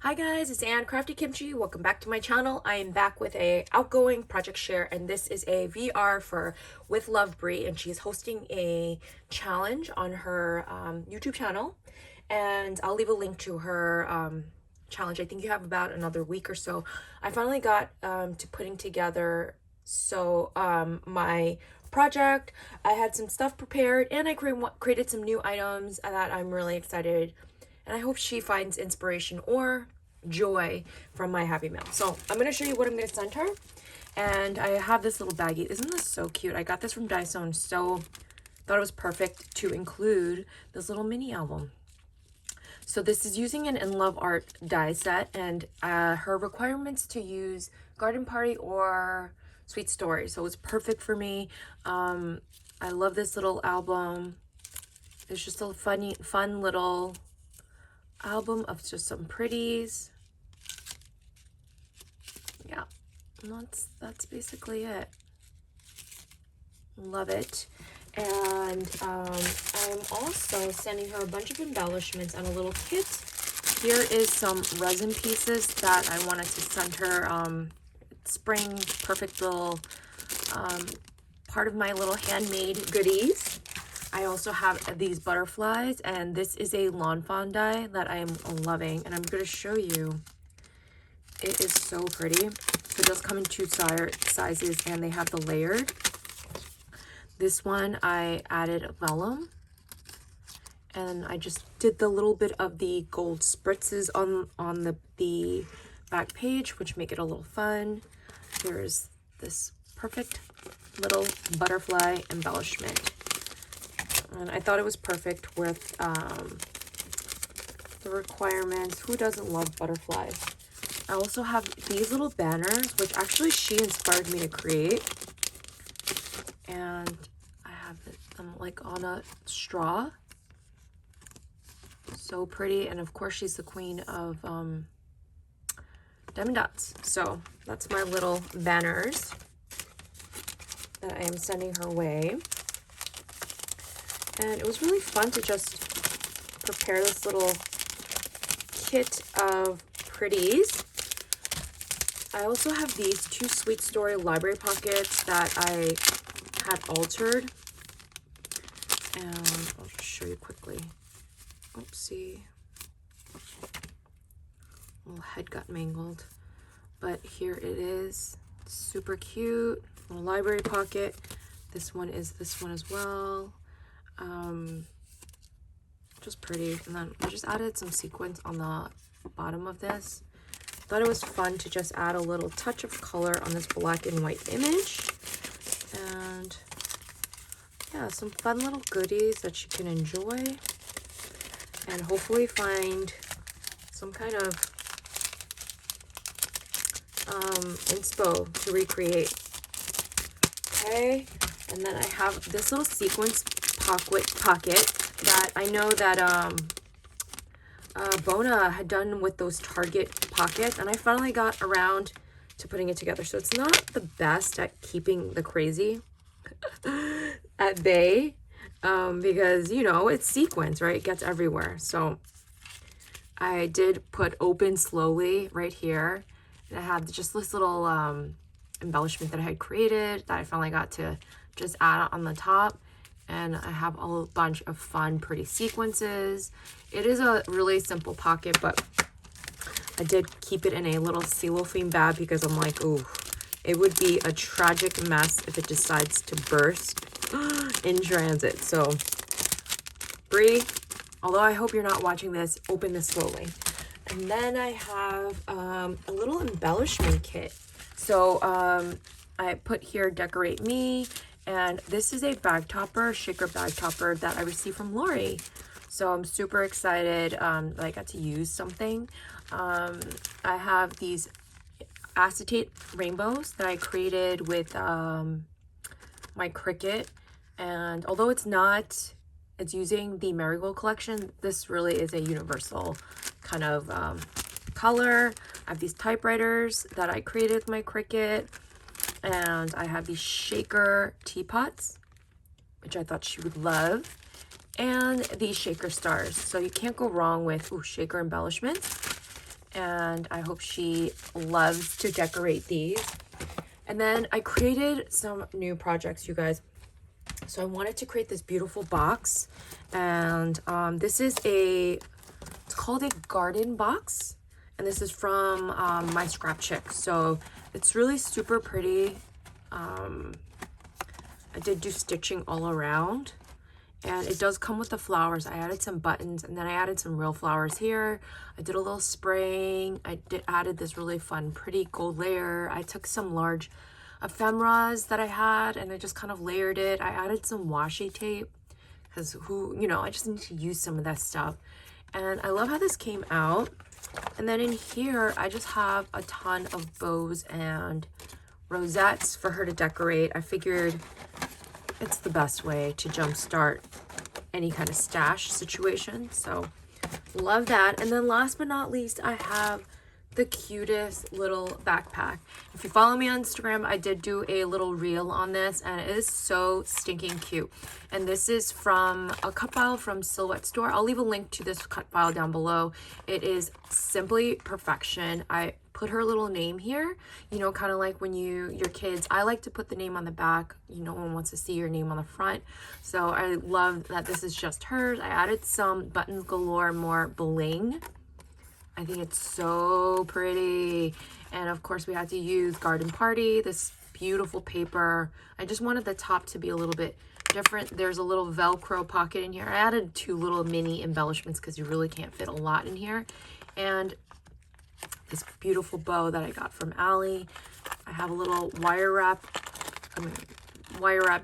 Hi guys, it's Anne Crafty Kimchi. Welcome back to my channel. I am back with a Outgoing project share, and this is a VR for With Love Brie, and she's hosting a challenge on her YouTube channel, and I'll leave a link to her challenge. I think you have about another week or so. I finally got to putting together my project. I had some stuff prepared, and I created some new items that I'm really excited, and I hope she finds inspiration or joy from my happy mail. So I'm going to show you what I'm going to send her. And I have this little baggie. Isn't this so cute? I got this from Daiso, and so thought it was perfect to include this little mini album. So this is using an In Love Art die set, and her requirements to use Garden Party or Sweet Story. So it's perfect for me. I love this little album. It's just a fun little album of just some pretties. Yeah, and that's basically it. Love it. And I'm also sending her a bunch of embellishments and a little kit. Here is some resin pieces that I wanted to send her. Spring perfect little part of my little handmade goodies. I also have these butterflies, and this is a lawn fawn die that I am loving, and I'm going to show you. It is so pretty. So it does come in two sizes, and they have the layered. This one I added vellum, and I just did the little bit of the gold spritzes on the back page, which make it a little fun. Here's this perfect little butterfly embellishment. And I thought it was perfect with the requirements. Who doesn't love butterflies? I also have these little banners, which actually she inspired me to create. And I have them like on a straw. So pretty. And of course, she's the queen of Diamond Dots. So that's my little banners that I am sending her way. And it was really fun to just prepare this little kit of pretties. I also have these two Sweet Story library pockets that I had altered. And I'll just show you quickly. Oopsie. Little head got mangled. But here it is. Super cute. Little library pocket. This one is this one as well. Just pretty. And then I just added some sequins on the bottom of this. Thought it was fun to just add a little touch of color on this black and white image. And yeah, some fun little goodies that she can enjoy and hopefully find some kind of inspo to recreate. Okay, and then I have this little sequins pocket that I know that Bona had done with those Target pockets, and I finally got around to putting it together. So it's not the best at keeping the crazy at bay, because you know it's sequins, right? It gets everywhere. So I did put open slowly right here, and I have just this little embellishment that I had created that I finally got to just add on the top. And I have a bunch of fun, pretty sequences. It is a really simple pocket, but I did keep it in a little cellophane bag because I'm like, ooh, it would be a tragic mess if it decides to burst in transit. So, Brie, although I hope you're not watching this, open this slowly. And then I have a little embellishment kit. So I put here, decorate me. And this is a bag topper, shaker bag topper that I received from Lori. So I'm super excited that I got to use something. I have these acetate rainbows that I created with my Cricut. And although it's using the Marigold collection, this really is a universal kind of color. I have these typewriters that I created with my Cricut. And I have these shaker teapots, which I thought she would love, and these shaker stars. So you can't go wrong with shaker embellishments. and I hope she loves to decorate these. And then I created some new projects, you guys. So I wanted to create this beautiful box, and this is it's called a garden box, and this is from my scrap chick. So it's really super pretty. I did do stitching all around, and it does come with the flowers. I added some buttons, and then I added some real flowers here. I did a little spraying. I added this really fun pretty gold layer. I took some large ephemeras that I had, and I just kind of layered it. I added some washi tape because I just need to use some of that stuff. And I love how this came out. And then in here, I just have a ton of bows and rosettes for her to decorate. I figured it's the best way to jumpstart any kind of stash situation. So love that. And then last but not least, I have the cutest little backpack. If you follow me on Instagram, I did do a little reel on this, and it is so stinking cute. And this is from a cut file from Silhouette Store. I'll leave a link to this cut file down below. It is simply perfection. I put her little name here, kind of like when your kids, I like to put the name on the back. No one wants to see your name on the front. So I love that this is just hers. I added some buttons galore, more bling. I think it's so pretty. And of course we had to use Garden Party, this beautiful paper. I just wanted the top to be a little bit different. There's a little Velcro pocket in here. I added 2 little mini embellishments because you really can't fit a lot in here. And this beautiful bow that I got from Allie. I have a little wire wrap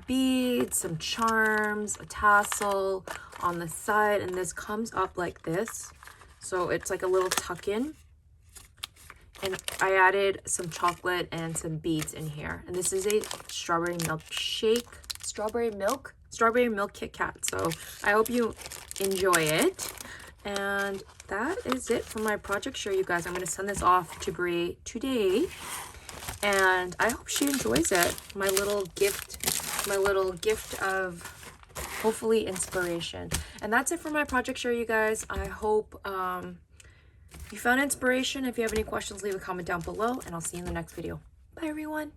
beads, some charms, a tassel on the side, and this comes up like this. So it's like a little tuck-in. And I added some chocolate and some beads in here. And this is a strawberry milk Kit Kat. So I hope you enjoy it. And that is it for my project share, you guys. I'm going to send this off to Brie today. And I hope she enjoys it. My little gift of hopefully inspiration. And that's it for my project share, you guys. I hope you found inspiration. If you have any questions, leave a comment down below, and I'll see you in the next video. Bye, everyone.